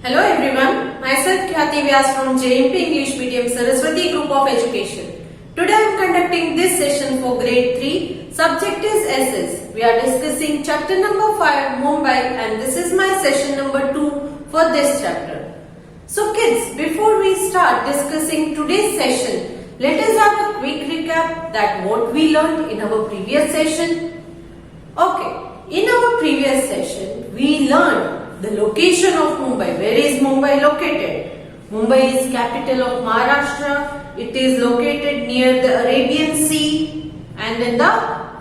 Hello everyone, myself Khyati Vyas from JMP English Medium Saraswati Group of Education. Today I am conducting this session for grade 3. Subject is SS. We are discussing chapter number 5 Mumbai and this is my session number 2 for this chapter. So kids, before we start discussing today's session, let us have a quick recap that what we learned in our previous session. Okay, in our previous session we learned the location of Mumbai. Where is Mumbai located? Mumbai is capital of Maharashtra. It is located near the Arabian Sea and in the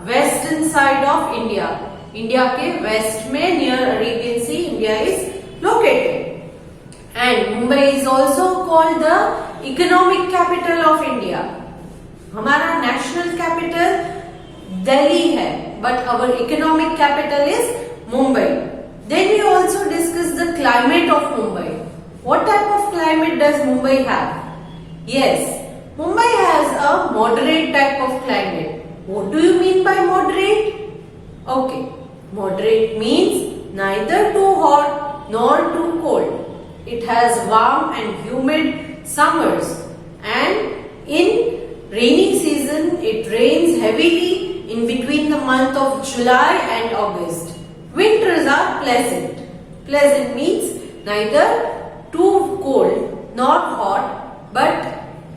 western side of India. India के west में near Arabian Sea India is located. And Mumbai is also called the economic capital of India. हमारा national capital Delhi है, but our economic capital is Mumbai. Then we also discuss the climate of Mumbai. What type of climate does Mumbai have? Yes, Mumbai has a moderate type of climate. What do you mean by moderate? Okay, moderate means neither too hot nor too cold. It has warm and humid summers and in rainy season it rains heavily in between the month of July and August. Winters are pleasant. Pleasant means neither too cold nor hot, but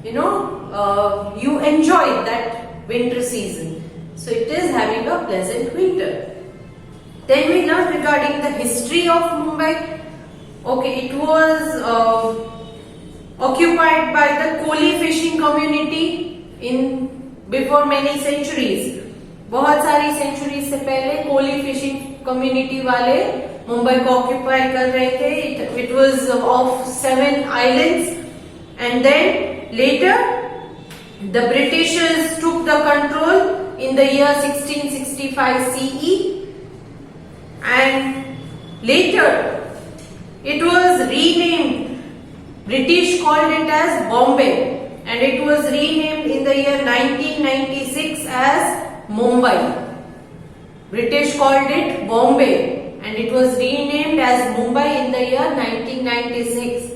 you enjoy that winter season. So it is having a pleasant winter. Then we learned regarding the history of Mumbai. Okay, it was occupied by the Koli fishing community before many centuries. बहुत सारी century से पहले Koli fishing community वाले मुंबई को occupy कर रहे थे. It was of 7 islands and then later the Britishers took the control in the year 1665 CE and later it was renamed. British called it as Bombay and it was renamed in the year 1996 as Mumbai. British called it Bombay and it was renamed as Mumbai in the year 1996.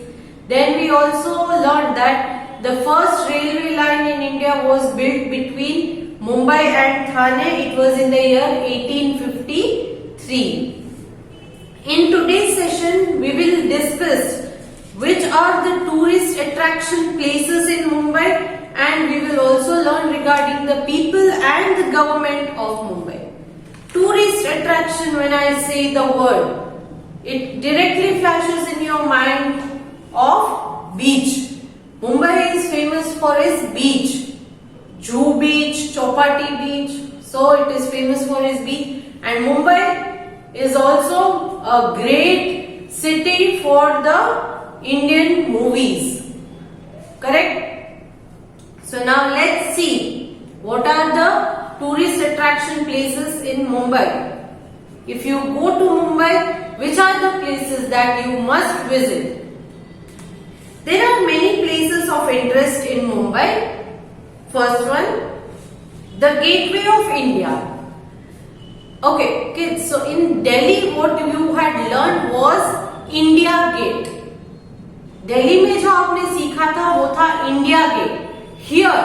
Then we also learned that the first railway line in India was built between Mumbai and Thane. It was in the year 1853. In today's session we will discuss which are the tourist attraction places in Mumbai and we will also learn regarding the people and the government of Mumbai. Tourist attraction, when I say the word, it directly flashes in your mind of beach. Mumbai is famous for its beach. Juhu Beach, Chowpatty Beach. So it is famous for its beach. And Mumbai is also a great city for the Indian movies. Correct? So now let's see what are the tourist attraction places in Mumbai. If you go to Mumbai, which are the places that you must visit? There are many places of interest in Mumbai. First one, the Gateway of India. Okay, kids, so in Delhi what you had learned was India Gate. Delhi में जो आपने सीखा था वो था India Gate. Here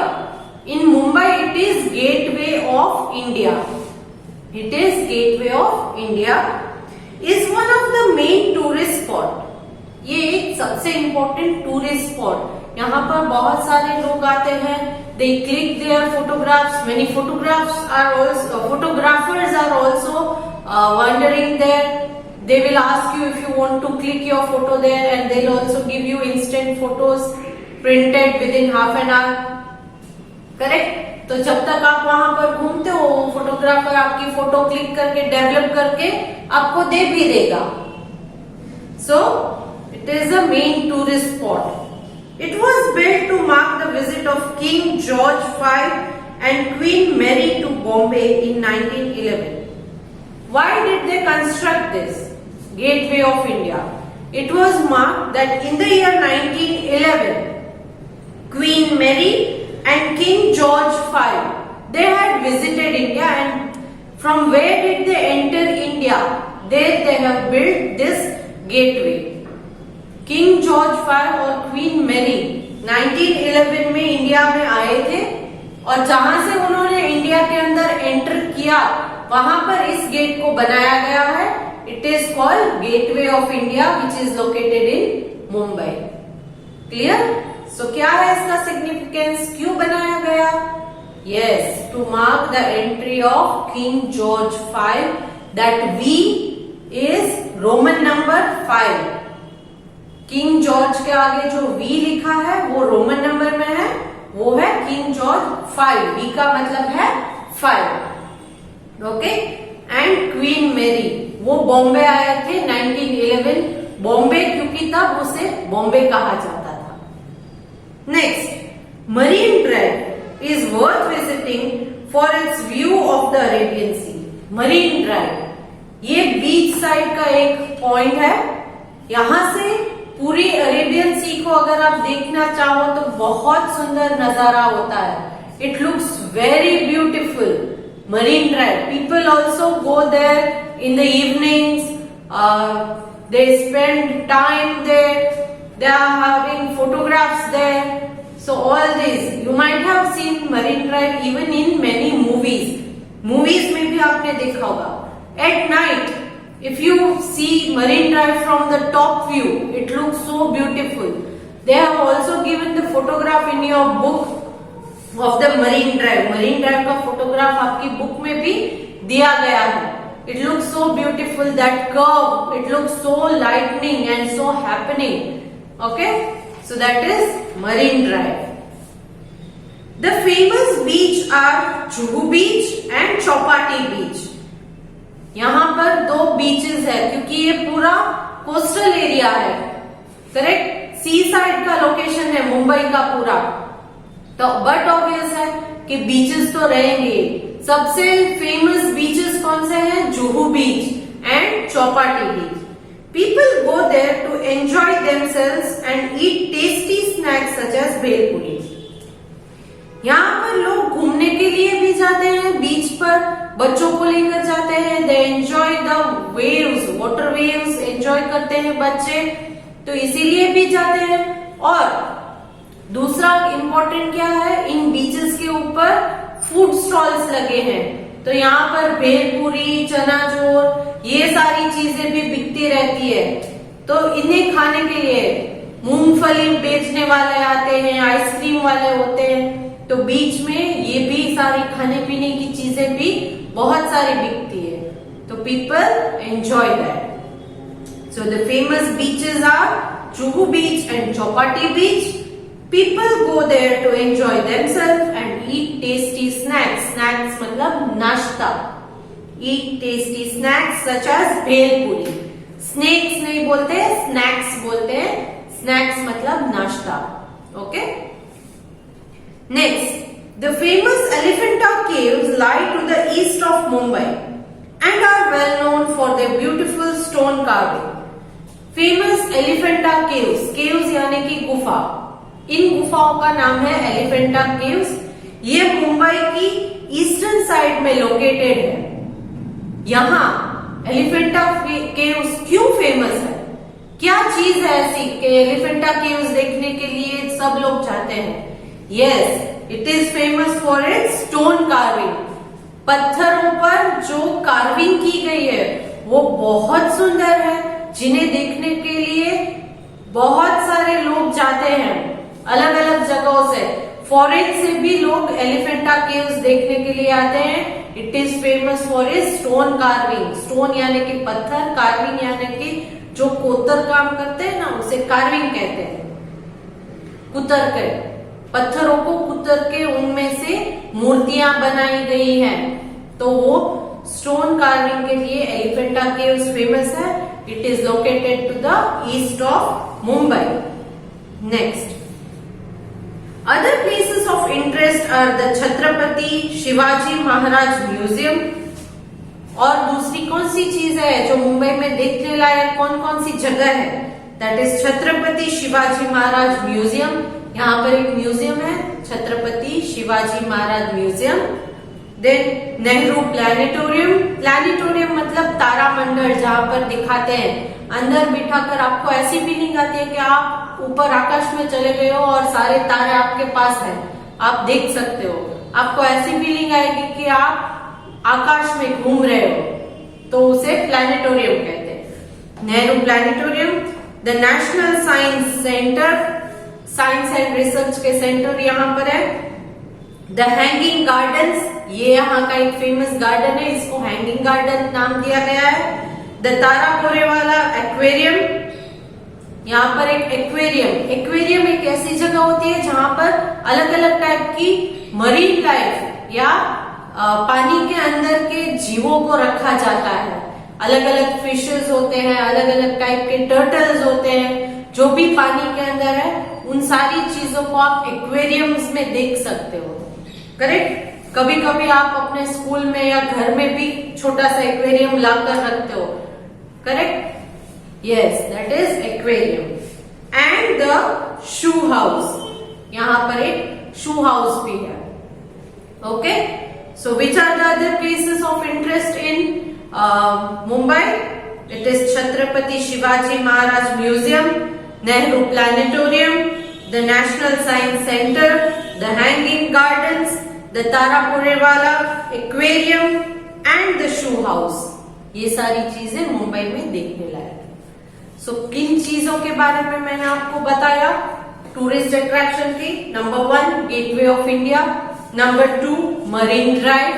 in Mumbai it is Gateway of India. It is Gateway of India is one of the main tourist spot. ये एक सबसे important tourist spot. यहाँ पर बहुत सारे लोग आते हैं. They click their photographs. Many photographers are also wandering there. They will ask you if you want to click your photo there and they'll also give you instant photos printed within half an hour. Correct. तो जब तक आप वहां पर घूमते हो photographer आपकी photo click करके डेवलप करके आपको दे भी देगा. सो it is a main tourist spot. It was built to mark the visit of King George V and Queen Mary to Bombay in 1911. Why did they construct this Gateway of India? It was marked that in the year 1911, Queen Mary and King George V, they had visited India and from where did they enter India? There they have built this gateway. King George V और queen Mary 1911 में India में आए थे और जहां से उन्होंने India के अंदर एंटर किया वहां पर इस गेट को बनाया गया है. It is called Gateway of India which is located in Mumbai. Clear? So क्या है इसका सिग्निफिकेंस, क्यों बनाया गया? Yes, to mark the entry of King George V. That V is Roman number 5. King George के आगे जो V लिखा है वो रोमन नंबर में है, वो है किंग जॉर्ज V. V का मतलब है 5. ओके. एंड क्वीन मैरी, वो बॉम्बे आए थे 1911. बॉम्बे क्योंकि तब उसे बॉम्बे कहा जाता था. Next, Marine Drive is worth visiting for its view of the Arabian Sea. Marine Drive ये बीच साइड का एक पॉइंट है. यहां से पूरी अरेबियन सी को अगर आप देखना चाहो तो बहुत सुंदर नजारा होता है. It looks very beautiful. Marine Drive, people also go there in the evenings. They spend time there. They are having photographs there. So all this you might have seen Marine Drive even in many movies. Movies में भी आपने देखा होगा. At night, if you see Marine Drive from the top view, it looks so beautiful. They have also given the photograph in your book of the Marine Drive. Marine Drive का photograph आपकी book में भी दिया गया है. It looks so beautiful, that curve. It looks so lightning and so happening. Okay. So that is Marine Drive. The famous beach are Juhu Beach and Chowpatty Beach. यहाँ पर दो बीचेस है क्योंकि ये पूरा कोस्टल एरिया है. Correct? सी side का location है मुंबई का पूरा. तो बट ऑब्वियस है कि बीचेस तो रहेंगे. सबसे फेमस बीचेस कौन से हैं? Juhu beach and Chowpatty beach. People go there to enjoy themselves and eat tasty snacks such as भेल पूरी. यहाँ पर लोग घूमने के लिए भी जाते हैं बीच पर, बच्चों को लेकर जाते हैं. They enjoy the waves, water waves enjoy करते हैं बच्चे, तो इसीलिए भी जाते हैं. और दूसरा इम्पोर्टेंट क्या है, इन बीचेस के ऊपर फूड स्टॉल्स लगे हैं. तो यहाँ पर भेलपूरी, चनाचोर, ये सारी चीजें भी बिकती रहती है. तो इन्हें खाने के लिए मूंगफली बेचने वाले आते हैं, आइसक्रीम वाले होते हैं. तो बीच में ये भी सारी खाने पीने की चीजें भी बहुत सारी बिकती है. तो people enjoy that. So the famous beaches are Juhu beach and Chowpatty beach. People go there to enjoy themselves and eat tasty snacks. Snacks मतलब नाश्ता. Eat tasty snacks such as bhelpuri. Snakes नहीं बोलते, snacks बोलते हैं. Snacks मतलब नाश्ता. Okay? Next, the famous Elephanta caves lie to the east of Mumbai and are well known for their beautiful stone carving. Famous Elephanta caves. Caves यानी कि गुफा. इन गुफाओं का नाम है एलिफेंटा केव्स. ये मुंबई की ईस्टर्न साइड में लोकेटेड है. यहाँ एलिफेंटा केव्स क्यों फेमस है? क्या चीज है ऐसी कि एलिफेंटा केव्स देखने के लिए सब लोग जाते हैं? Yes, it is famous for its stone carving. पत्थरों पर जो कार्विंग की गई है वो बहुत सुंदर है, जिन्हें देखने के लिए बहुत सारे लोग जाते हैं अलग अलग जगहों से. फॉरेन से भी लोग एलिफेंटा केव्स देखने के लिए आते हैं. It is famous for its stone carving. Stone यानी कि पत्थर, कार्विंग यानी कि जो कोतर काम करते हैं ना, उसे कार्विंग कहते हैं. कुतर के पत्थरों को कुतर के उनमें से मूर्तियां बनाई गई हैं, तो वो स्टोन कार्विंग के लिए एलिफेंटा केव्स फेमस है. It is located to the east of Mumbai. Next, other places of interest are the Chhatrapati Shivaji Maharaj Museum. और दूसरी कौन सी चीज है जो मुंबई में देखने लायक कौन कौन सी जगह है? That is Chhatrapati Shivaji Maharaj museum. यहाँ पर एक म्यूजियम है, Chhatrapati Shivaji Maharaj museum. Then Nehru planetarium, planetarium मतलब तारामंडल, जहाँ पर दिखाते हैं, अंदर बिठाकर आपको ऐसी फीलिंग आती है कि आप ऊपर आकाश में चले गए हो और सारे तारे आपके पास हैं, आप देख सकते हो। आपको ऐसी फीलिंग आएगी कि आप आकाश में घूम रहे हो, तो उसे प्लानिटोरियम कहते हैं, Nehru planetarium. The national science centre, science and research के सेंटर यहाँ पर है। द हैंगिंग गार्डन्स, ये यहाँ का एक फेमस गार्डन है, इसको हैंगिंग गार्डन नाम दिया गया है। द तारापुरेवाला एक्वेरियम, यहाँ पर एक एक्वेरियम, एक्वेरियम एक ऐसी जगह होती है जहां पर अलग अलग टाइप की मरीन लाइफ या पानी के अंदर के जीवों को रखा जाता है। अलग अलग फिशेस होते हैं, अलग अलग टाइप के टर्टल्स होते हैं, जो भी पानी के अंदर है, उन सारी चीजों को आप एक्वेरियम्स में देख सकते हो। करेक्ट। कभी कभी आप अपने स्कूल में या घर में भी छोटा सा एक्वेरियम लाकर रखते हो। Correct, yes, that is aquarium. And the shoe house, यहां पर एक शू हाउस भी है। Okay, so which are the other places of interest in Mumbai? It is Chhatrapati Shivaji Maharaj Museum, Nehru Planetarium, the National Science Center, the Hanging Gardens, the Tarapurevala Aquarium and the Shoe House. ये सारी चीजें मुंबई में देखने लायक है। सो किन चीजों के बारे में मैंने आपको बताया टूरिस्ट अट्रैक्शन की? Number 1 gateway of India, number 2 marine drive,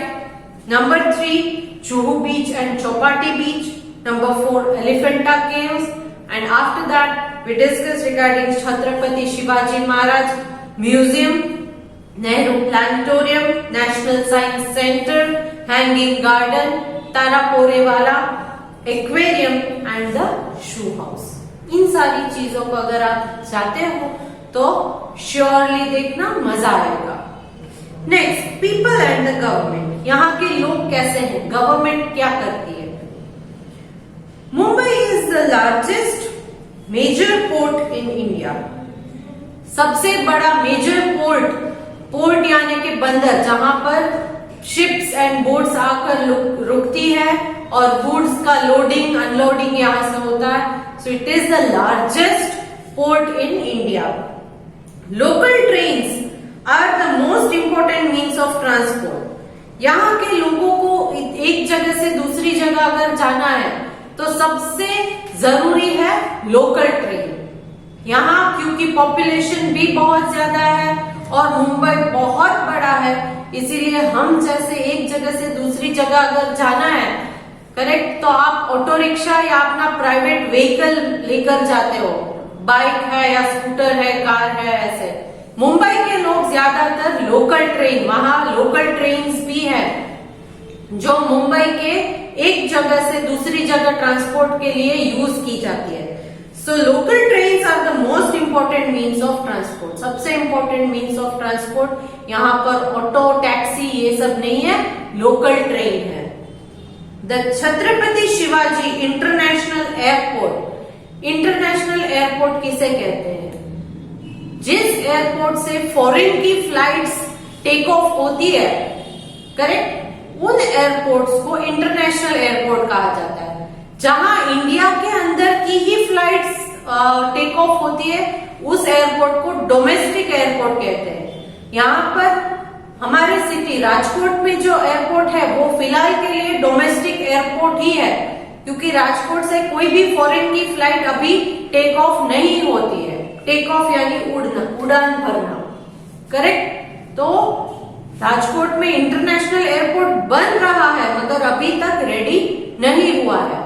number 3 Juhu Beach and Chowpatty Beach, number 4 Elephanta Caves, and after that we discussed regarding Chhatrapati Shivaji Maharaj Museum, Nehru Planetarium, National Science Center, Hanging Garden, Taraporewala Aquarium and the Shoe House. इन सारी चीजों को अगर आप चाहते हो तो surely देखना, मजा आएगा। Next, people and the government, यहाँ के लोग कैसे हैं, गवर्नमेंट क्या करती है? Mumbai is the largest major port in India, सबसे बड़ा मेजर पोर्ट, पोर्ट यानी कि बंदर, जहां पर शिप्स एंड बोट्स आकर रुकती है और गुड्स का लोडिंग अनलोडिंग यहां से होता है। So it is the largest port in India. Local trains are the most important means of transport. यहाँ के लोगों को एक जगह से दूसरी जगह अगर जाना है तो सबसे जरूरी है लोकल ट्रेन। यहाँ क्योंकि पॉपुलेशन भी बहुत ज्यादा है और मुंबई बहुत बड़ा है, इसीलिए हम जैसे एक जगह से दूसरी जगह अगर जाना है, करेक्ट, तो आप ऑटो रिक्शा या अपना प्राइवेट व्हीकल लेकर जाते हो, बाइक है या स्कूटर है, कार है, ऐसे। मुंबई के लोग ज्यादातर लोकल ट्रेन, वहां लोकल ट्रेन्स भी है जो मुंबई के एक जगह से दूसरी जगह ट्रांसपोर्ट के लिए यूज की जाती है। So local trains are the most important means of transport, सबसे इंपोर्टेंट मीन्स ऑफ ट्रांसपोर्ट। यहाँ पर ऑटो, टैक्सी ये सब नहीं है, लोकल ट्रेन है। The Chhatrapati Shivaji international airport, international airport किसे कहते हैं? जिस एयरपोर्ट से फॉरेन की फ्लाइट्स टेक ऑफ होती है, करेक्ट, उन एयरपोर्ट्स को इंटरनेशनल एयरपोर्ट कहा जाता है। जहां इंडिया के अंदर की ही फ्लाइट्स टेक ऑफ होती है, उस एयरपोर्ट को डोमेस्टिक एयरपोर्ट कहते हैं। यहाँ पर हमारे सिटी राजकोट में जो एयरपोर्ट है वो फिलहाल के लिए डोमेस्टिक एयरपोर्ट ही है, क्योंकि राजकोट से कोई भी फॉरेन की फ्लाइट अभी टेक ऑफ नहीं होती है। टेक ऑफ यानी उड़ना, उड़ान भरना, करेक्ट। तो राजकोट में इंटरनेशनल एयरपोर्ट बन रहा है मगर अभी तक रेडी नहीं हुआ है।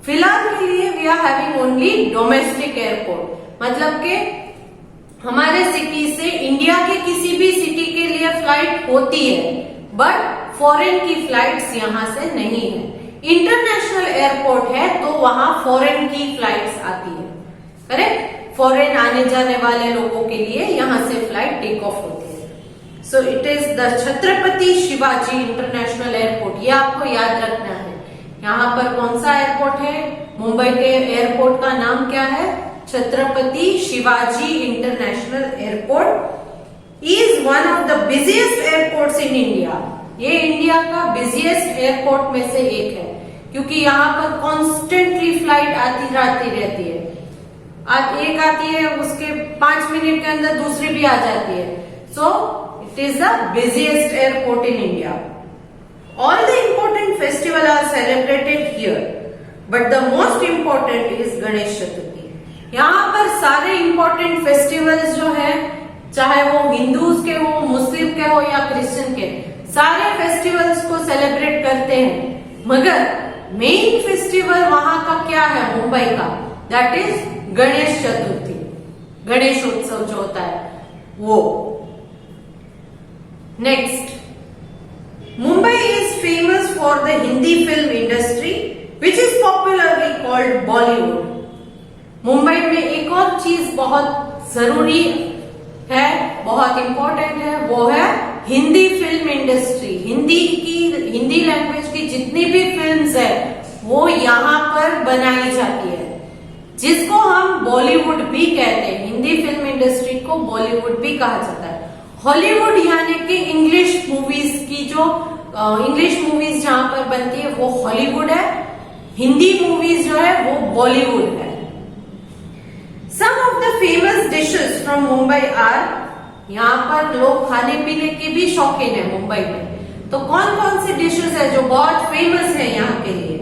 फिलहाल के लिए we are having only domestic airport, मतलब कि हमारे सिटी से इंडिया के किसी भी सिटी के लिए फ्लाइट होती है, बट फॉरेन की फ्लाइट्स यहां से नहीं है। इंटरनेशनल एयरपोर्ट है तो वहां फॉरेन की फ्लाइट्स आती है, करेक्ट। फॉरेन आने जाने वाले लोगों के लिए यहां से फ्लाइट टेक ऑफ होती है। So it is the Chhatrapati Shivaji international airport, ये आपको याद रखना है। यहाँ पर कौन सा एयरपोर्ट है? मुंबई के एयरपोर्ट का नाम क्या है? Chhatrapati Shivaji international airport is one of the busiest airports in India. ये इंडिया का बिजिएस्ट एयरपोर्ट में से एक है, क्योंकि यहाँ पर कॉन्स्टेंटली फ्लाइट आती रहती है। एक आती है, उसके 5 मिनट के अंदर दूसरी भी आ जाती है। So it is the biggest airport in India. All the important festival are celebrated here, but the most important is Ganesh Chaturthi. यहाँ पर सारे इम्पोर्टेंट फेस्टिवल्स जो है, चाहे वो हिंदूज के हो, मुस्लिम के हो या क्रिश्चियन के, सारे फेस्टिवल्स को सेलिब्रेट करते हैं। मगर मेन फेस्टिवल वहां का क्या है मुंबई का, दैट इज गणेश चतुर्थी, गणेश उत्सव जो होता है वो। Next, Mumbai is famous for the Hindi film industry which is popularly called Bollywood. Mumbai में एक और चीज बहुत जरूरी है, बहुत इंपॉर्टेंट है, वो है Hindi film industry. Hindi language की जितनी भी फिल्म्स है वो यहाँ पर बनाई जाती है, जिसको हम बॉलीवुड भी कहते हैं। हिंदी फिल्म इंडस्ट्री को बॉलीवुड भी कहा जाता है। हॉलीवुड यानी कि इंग्लिश मूवीज की जो इंग्लिश मूवीज जहां पर बनती है वो हॉलीवुड है, हिंदी मूवीज जो है वो बॉलीवुड है। Some of the famous dishes from Mumbai are, यहाँ पर लोग खाने पीने के भी शौकीन है मुंबई में। तो कौन कौन सी डिशेस है जो बहुत फेमस है यहाँ के लिए?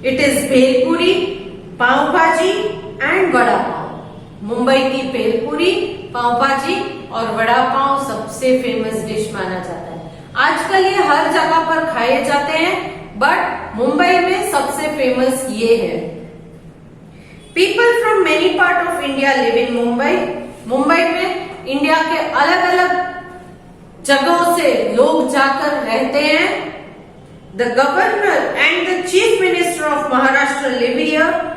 इट इज भेलपुरी, पाव भाजी एंड वड़ा पाव। मुंबई की भेलपुरी, पाव भाजी और वड़ा पाव सबसे फेमस डिश माना जाता है। आजकल ये हर जगह पर खाए जाते हैं, बट मुंबई में सबसे फेमस ये है। People from many part of India live in Mumbai. Mumbai में इंडिया के अलग अलग जगहों से लोग जाकर रहते हैं। The governor and the chief minister of Maharashtra live here.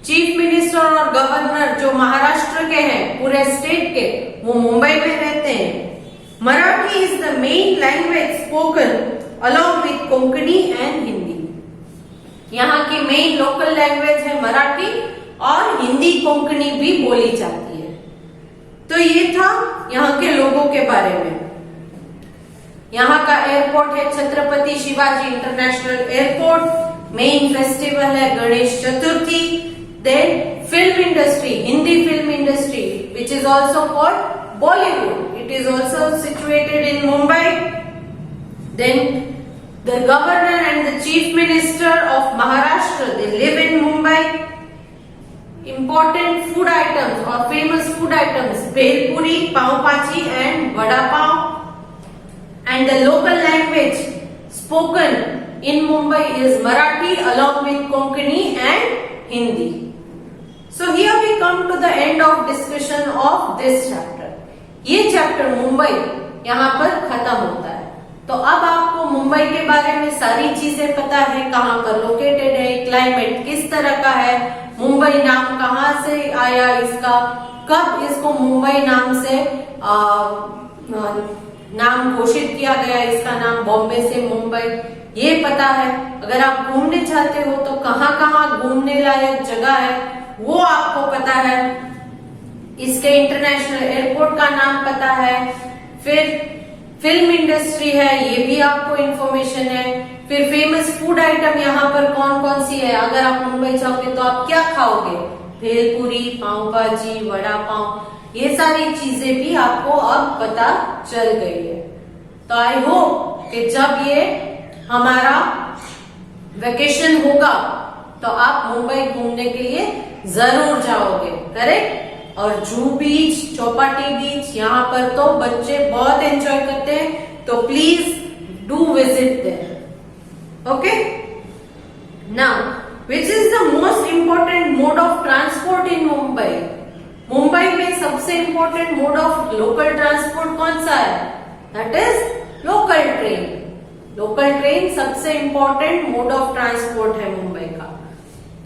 Chief minister और गवर्नर जो महाराष्ट्र के हैं, पूरे स्टेट के, वो मुंबई में रहते हैं। Marathi is the main language spoken along with Konkani and Hindi. यहाँ की मेन लोकल लैंग्वेज है मराठी और हिंदी कोंकणी भी बोली जाती है। तो ये था यहाँ के लोगों के बारे में। यहाँ का एयरपोर्ट है Chhatrapati Shivaji international airport. Main festival है Ganesh Chaturthi. Then film industry, Hindi film industry which is also called Bollywood, it is also situated in Mumbai. Then the governor and the chief minister of Maharashtra, they live in Mumbai. Important food items or famous food items, bhel puri, pav bhaji and vada pav. And the local language spoken in Mumbai is Marathi along with Konkani and Hindi. So here we come to the end of discussion of this chapter. ये chapter Mumbai यहाँ पर खत्म होता है। तो अब आपको मुंबई के बारे में सारी चीजें पता है, कहाँ पर लोकेटेड है, क्लाइमेट किस तरह का है, मुंबई नाम कहाँ से आया इसका, कब इसको मुंबई नाम से नाम घोषित किया गया, इसका नाम बॉम्बे से मुंबई, ये पता है। अगर आप घूमने चाहते हो तो कहाँ कहाँ घूमने लायक जगह है वो आपको पता है। इसके इंटरनेशनल एयरपोर्ट का नाम पता है। फिर फिल्म इंडस्ट्री है, ये भी आपको इंफॉर्मेशन है। फिर फेमस फूड आइटम यहाँ पर कौन कौन सी है, अगर आप मुंबई जाओगे तो आप क्या खाओगे, भेलपुरी, पाव भाजी, वड़ा पाव, ये सारी चीजें भी आपको अब पता चल गई है। तो आई होप कि जब ये हमारा वेकेशन होगा तो आप मुंबई घूमने के लिए जरूर जाओगे, करेक्ट। और जूहू बीच, चौपाटी बीच, यहाँ पर तो बच्चे बहुत एंजॉय करते हैं, तो please do visit there. Okay, now which is the most important mode of transport in Mumbai? Mumbai में सबसे important mode of local transport कौन सा है? That is local train. Local train सबसे इंपॉर्टेंट मोड ऑफ ट्रांसपोर्ट है मुंबई का।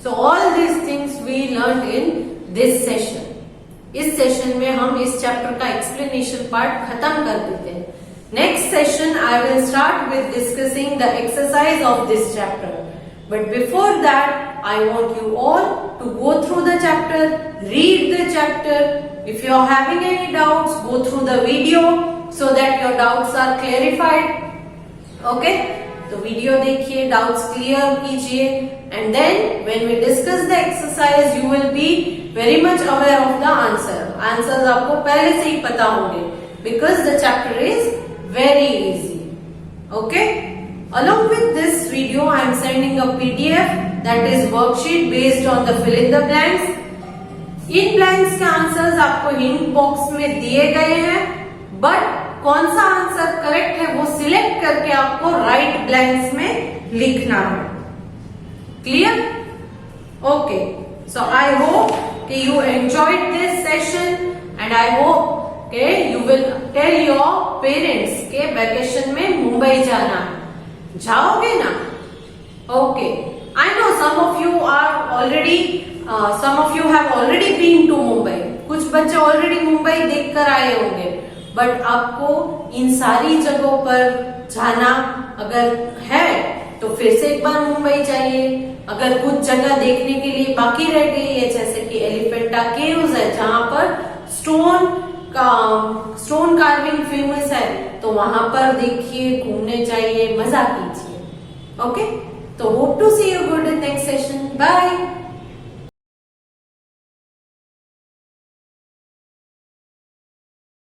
So all these things we learn in this session. इस session में हम इस चैप्टर का एक्सप्लेनेशन पार्ट खत्म कर देते हैं। Next session I will start with discussing the exercise of this chapter, but before that I want you all to go through the chapter, read the chapter. If you are having any doubts, go through the video so that your doubts are clarified. Okay, तो video देखिए, doubts clear कीजिए, and then when we discuss the exercise you will be very much aware of the answer. Answers आपको पहले से ही पता होंगे because the chapter is very easy. Okay, along with this video I am sending a PDF that is worksheet based on the fill in the blanks. In blanks के answers आपको hint box में दिए गए हैं, but कौन सा answer correct है वो सिलेक्ट करके आपको राइट ब्लैंक्स में लिखना है। Clear? Okay, so I hope कि you enjoyed this session and I hope के you will tell your parents के वैकेशन में मुंबई जाना है। जाओगे ना? Okay, I know some of you have already been to Mumbai. कुछ बच्चे ऑलरेडी मुंबई देखकर आए होंगे, बट आपको इन सारी जगहों पर जाना अगर है तो फिर से एक बार मुंबई जाइए। अगर कुछ जगह देखने के लिए बाकी रह गई है, जैसे कि एलिफेंटा केव्स है जहां पर स्टोन कार्विंग फेमस है, तो वहां पर देखिए, घूमने जाइए, मजा कीजिए। ओके, तो hope to see you good in next session. Bye.